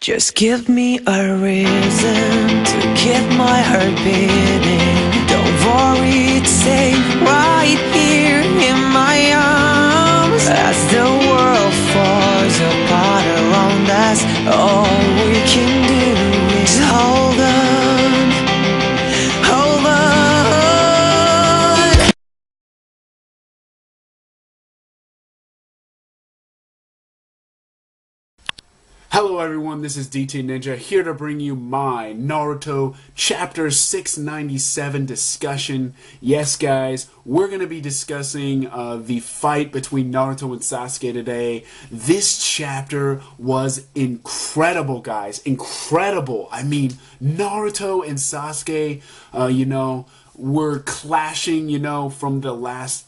Just give me a reason to keep my heart beating. Don't worry, it's safe right here in my arms. As the world falls apart around us, all we can do is hold on, hold on. Hello everyone, this is DT Ninja here to bring you my Naruto Chapter 697 discussion. Yes guys, we're going to be discussing the fight between Naruto and Sasuke today. This chapter was incredible guys, incredible. I mean, Naruto and Sasuke, were clashing, from the last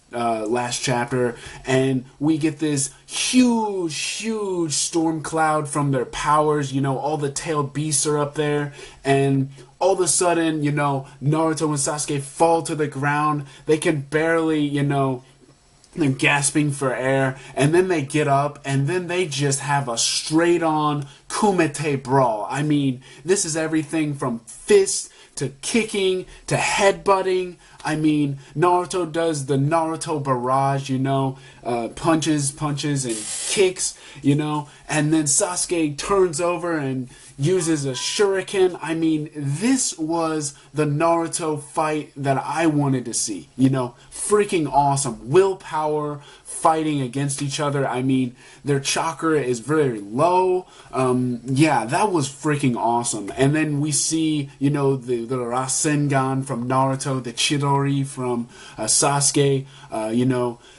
chapter, and we get this huge storm cloud from their powers. All the tailed beasts are up there, and all of a sudden, Naruto and Sasuke fall to the ground. They can barely, they're gasping for air, and then they get up, and then they just have a straight-on Kumite brawl. I mean, this is everything from fists to kicking to headbutting. I mean, Naruto does the Naruto barrage, punches and kicks, and then Sasuke turns over and uses a shuriken. I mean, this was the Naruto fight that I wanted to see, freaking awesome. Willpower, fighting against each other. I mean, their chakra is very low. Yeah, that was freaking awesome. And then we see, the Rasengan from Naruto, the Chidori from Sasuke,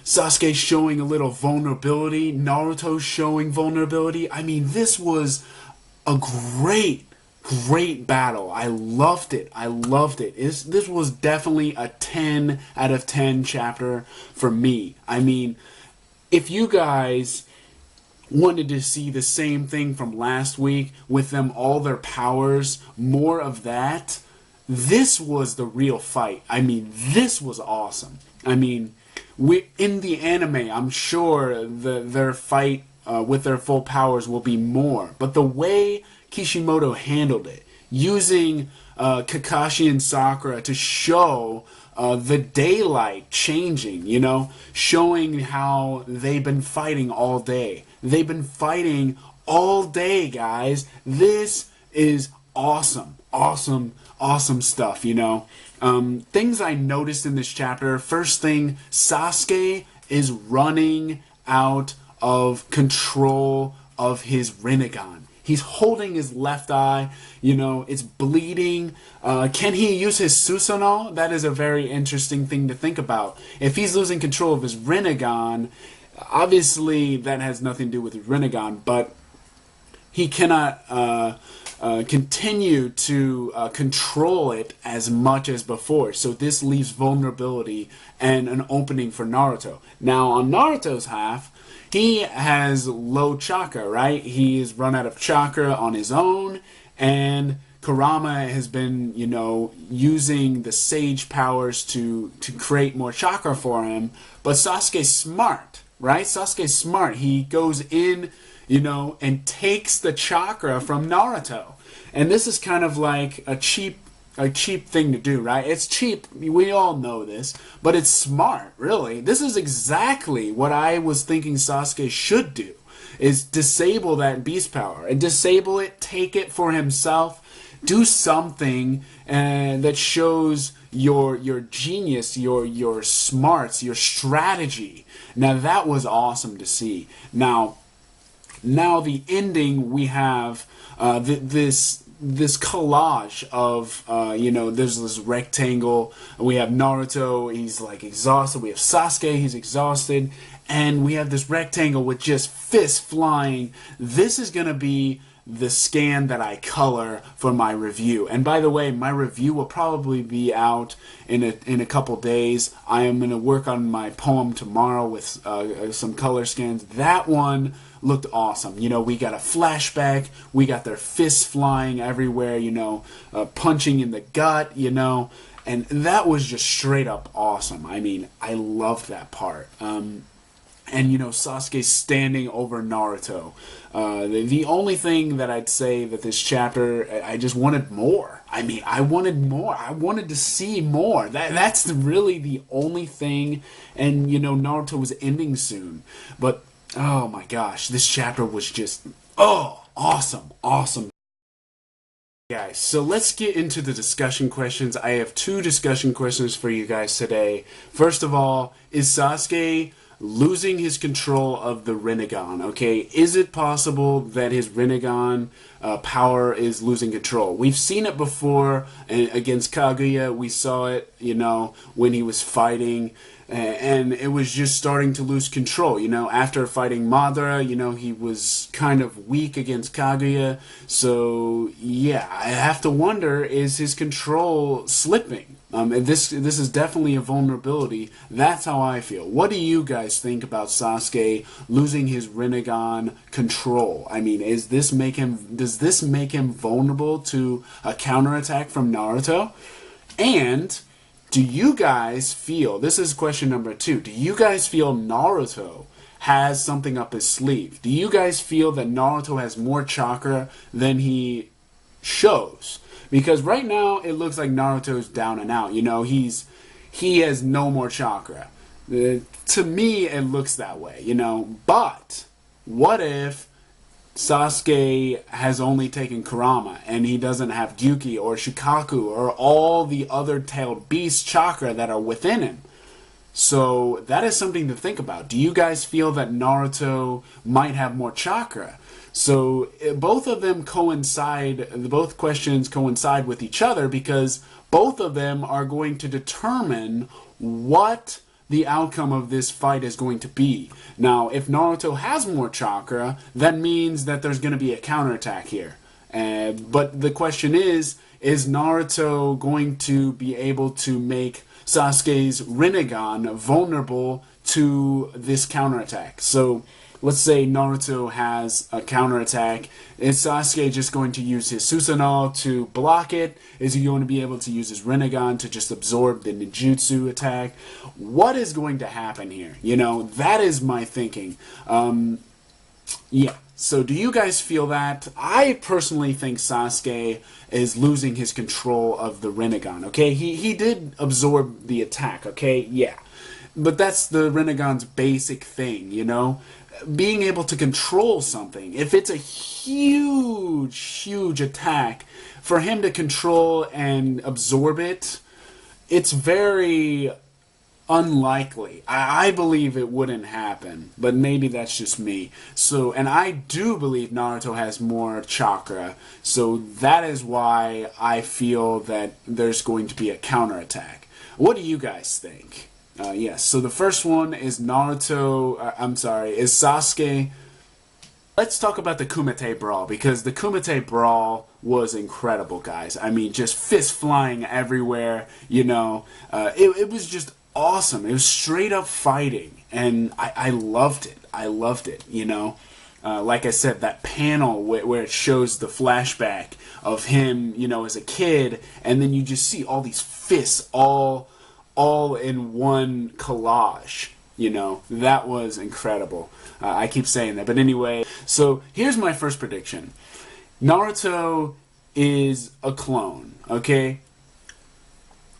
Sasuke showing a little vulnerability, Naruto showing vulnerability. I mean, this was a great battle. I loved it. This was definitely a 10 out of 10 chapter for me. I mean, if you guys wanted to see the same thing from last week with them all their powers, more of that, this was the real fight. I mean, this was awesome. I mean, in the anime, I'm sure their fight with their full powers will be more. But the way Kishimoto handled it, using Kakashi and Sakura to show the daylight changing, showing how they've been fighting all day. They've been fighting all day, guys. This is awesome stuff, Things I noticed in this chapter. First thing, Sasuke is running out of control of his Rinnegan. He's holding his left eye, it's bleeding. Can he use his Susanoo? That is a very interesting thing to think about. If he's losing control of his Rinnegan, obviously that has nothing to do with his Rinnegan, but he cannot continue to control it as much as before. So this leaves vulnerability and an opening for Naruto. Now, on Naruto's half, he has low chakra, right? He's run out of chakra on his own, and Kurama has been, using the sage powers to create more chakra for him. But Sasuke's smart, right? Sasuke's smart. He goes in, and takes the chakra from Naruto. And this is kind of like a cheap thing to do, right? It's cheap, we all know this, but it's smart, really. This is exactly what I was thinking Sasuke should do, is disable that beast power, and disable it, take it for himself, do something that shows your genius, your smarts, your strategy. Now that was awesome to see. Now the ending, we have this collage of, there's this rectangle. We have Naruto, he's like exhausted. We have Sasuke, he's exhausted. And we have this rectangle with just fists flying. This is going to be the scan that I color for my review. And by the way, my review will probably be out in a couple days. I am going to work on my poem tomorrow with some color scans. That one looked awesome. We got a flashback, we got their fists flying everywhere, punching in the gut, and that was just straight up awesome. I mean, I loved that part. and Sasuke standing over Naruto. The only thing that I'd say that this chapter, I just wanted more. I mean, I wanted more. I wanted to see more. That's really the only thing. And Naruto was ending soon, but oh my gosh, this chapter was just awesome. Guys, so let's get into the discussion questions. I have 2 discussion questions for you guys today. First of all, is Sasuke losing his control of the Rinnegan? Okay, is it possible that his Rinnegan power is losing control? We've seen it before against Kaguya. We saw it, when he was fighting, and it was just starting to lose control. After fighting Madara, he was kind of weak against Kaguya. So yeah, I have to wonder, is his control slipping? And this is definitely a vulnerability. That's how I feel. What do you guys think about Sasuke losing his Rinnegan control? I mean, does this make him vulnerable to a counterattack from Naruto? And do you guys feel, this is question number 2, do you guys feel Naruto has something up his sleeve? Do you guys feel that Naruto has more chakra than he shows? Because right now, it looks like Naruto's down and out. He has no more chakra. To me, it looks that way, But what if Sasuke has only taken Kurama and he doesn't have Gyuki or Shikaku or all the other tailed beast chakra that are within him? So that is something to think about. Do you guys feel that Naruto might have more chakra? So both of them coincide, both questions coincide with each other, because both of them are going to determine what the outcome of this fight is going to be. Now, if Naruto has more chakra, that means that there's going to be a counterattack here. But the question is Naruto going to be able to make Sasuke's Rinnegan vulnerable to this counterattack? So let's say Naruto has a counterattack. Is Sasuke just going to use his Susanoo to block it? Is he going to be able to use his Rinnegan to just absorb the ninjutsu attack? What is going to happen here? That is my thinking. Yeah. So do you guys feel that? I personally think Sasuke is losing his control of the Rinnegan, okay? He did absorb the attack, okay? Yeah. But that's the Rinnegan's basic thing, Being able to control something. If it's a huge attack, for him to control and absorb it, it's very unlikely. I believe it wouldn't happen, but maybe that's just me. So, and I do believe Naruto has more chakra, so that is why I feel that there's going to be a counterattack. What do you guys think? Yes, so the first one is is Sasuke. Let's talk about the Kumite Brawl, because the Kumite Brawl was incredible, guys. I mean, just fists flying everywhere, it was just awesome. It was straight up fighting, and I loved it. Like I said, that panel where it shows the flashback of him, as a kid, and then you just see all these fists all in one collage. That was incredible. I keep saying that, but anyway, so here's my first prediction. Naruto is a clone, okay?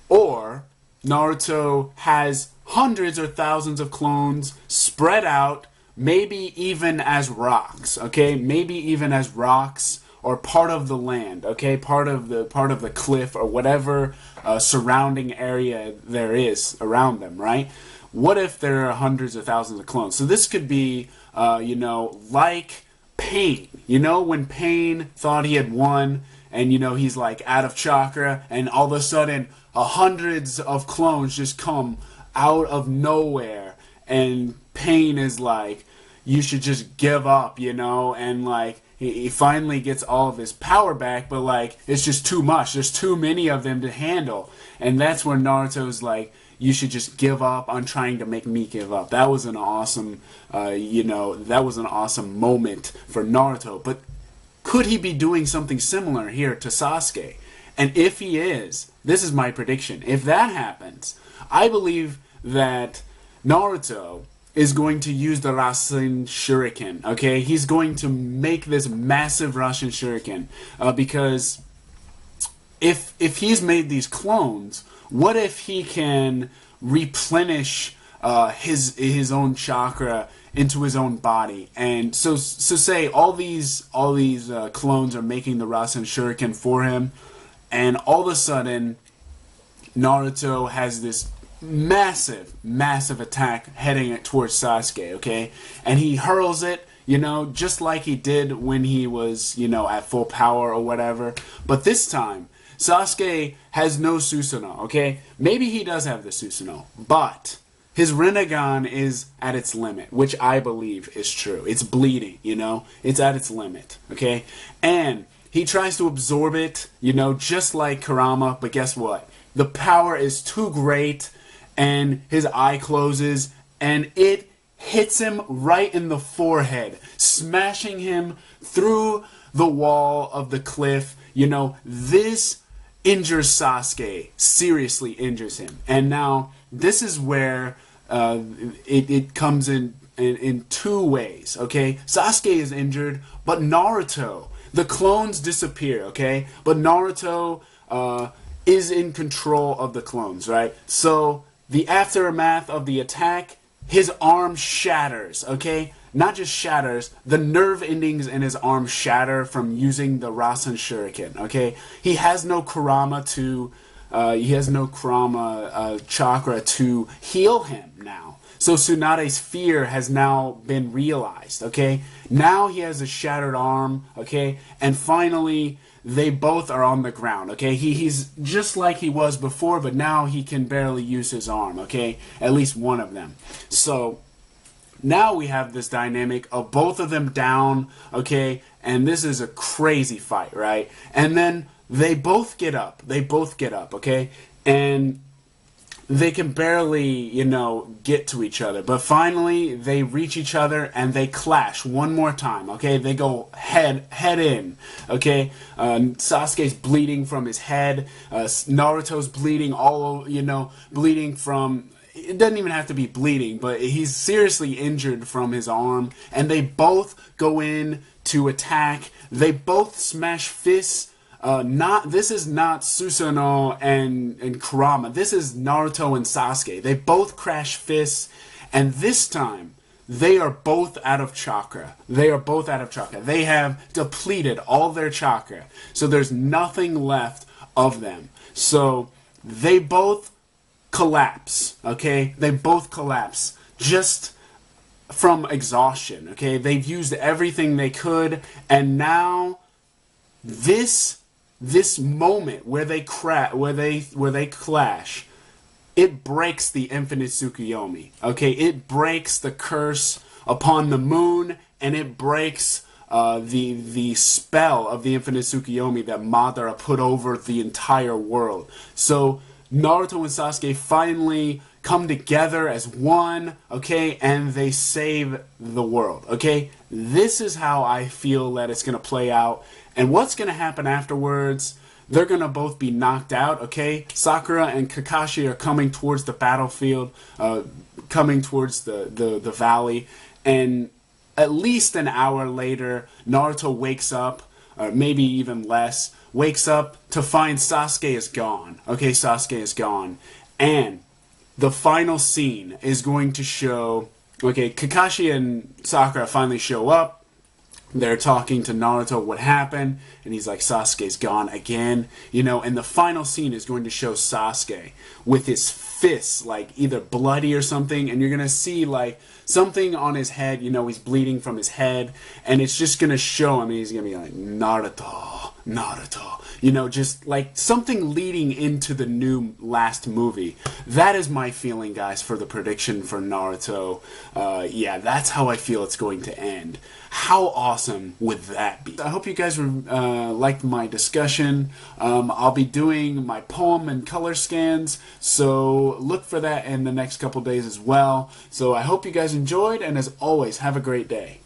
Or Naruto has hundreds or thousands of clones spread out, maybe even as rocks, okay? Maybe even as rocks, or part of the land, okay? Part of the cliff, or whatever surrounding area there is around them, right? What if there are hundreds of thousands of clones? So this could be, like Pain. When Pain thought he had won, and he's like out of chakra, and all of a sudden hundreds of clones just come out of nowhere, and Pain is like, you should just give up, and like he finally gets all of his power back, but like it's just too much. There's too many of them to handle, and that's where Naruto's like, you should just give up on trying to make me give up. That was an awesome, that was an awesome moment for Naruto. But could he be doing something similar here to Sasuke? And if he is, this is my prediction. If that happens, I believe that Naruto is going to use the Rasen Shuriken, okay? He's going to make this massive Rasen Shuriken, because if he's made these clones, what if he can replenish his own chakra into his own body? And so say all these clones are making the Rasen Shuriken for him, and all of a sudden Naruto has this massive attack heading it towards Sasuke, okay? And he hurls it, you know, just like he did when he was, you know, at full power or whatever. But this time, Sasuke has no Susanoo, okay? Maybe he does have the Susanoo, but his Rinnegan is at its limit, which I believe is true. It's bleeding, you know? It's at its limit, okay? And he tries to absorb it, you know, just like Kurama, but guess what? The power is too great, and his eye closes, and it hits him right in the forehead, smashing him through the wall of the cliff. You know, this injures Sasuke, seriously injures him. And now, this is where it comes in two ways, okay? Sasuke is injured, but Naruto, the clones disappear, okay? But Naruto is in control of the clones, right? So the aftermath of the attack, his arm shatters, okay? Not just shatters, the nerve endings in his arm shatter from using the Rasen Shuriken, okay? He has no Kurama chakra to heal him now. So Tsunade's fear has now been realized, okay? Now he has a shattered arm, okay? And finally, they both are on the ground, okay? He's just like he was before, but now he can barely use his arm, okay? At least one of them. So now we have this dynamic of both of them down, okay? And this is a crazy fight, right? And then they both get up. They both get up, okay? And they can barely, you know, get to each other. But finally, they reach each other and they clash one more time, okay? They go head in, okay? Sasuke's bleeding from his head. Naruto's bleeding bleeding from... It doesn't even have to be bleeding, but he's seriously injured from his arm. And they both go in to attack. They both smash fists. This is not Susanoo and Kurama. This is Naruto and Sasuke. They both crash fists, and this time they are both out of chakra. They are both out of chakra. They have depleted all their chakra, so there's nothing left of them. So they both collapse. Okay, they both collapse just from exhaustion. Okay, they've used everything they could, and now this moment where they clash, it breaks the infinite Tsukuyomi. Okay, it breaks the curse upon the moon, and it breaks the spell of the infinite Tsukuyomi that Madara put over the entire world. So Naruto and Sasuke finally come together as one, okay, and they save the world, okay? This is how I feel that it's going to play out. And what's going to happen afterwards, they're going to both be knocked out, okay? Sakura and Kakashi are coming towards the battlefield, coming towards the valley, and at least an hour later, Naruto wakes up, maybe even less, wakes up to find Sasuke is gone. Okay, Sasuke is gone. And the final scene is going to show, okay, Kakashi and Sakura finally show up. They're talking to Naruto what happened, and he's like, Sasuke's gone again, you know, and the final scene is going to show Sasuke with his fists, like, either bloody or something, and you're going to see, like, something on his head, you know, he's bleeding from his head, and it's just going to show him, and he's going to be like, Naruto, Naruto, you know, just, like, something leading into the new last movie. That is my feeling, guys, for the prediction for Naruto. Yeah, that's how I feel it's going to end. How awesome would that be? I hope you guys liked my discussion. I'll be doing my poem and color scans, so look for that in the next couple days as well. So I hope you guys enjoyed, and as always, have a great day.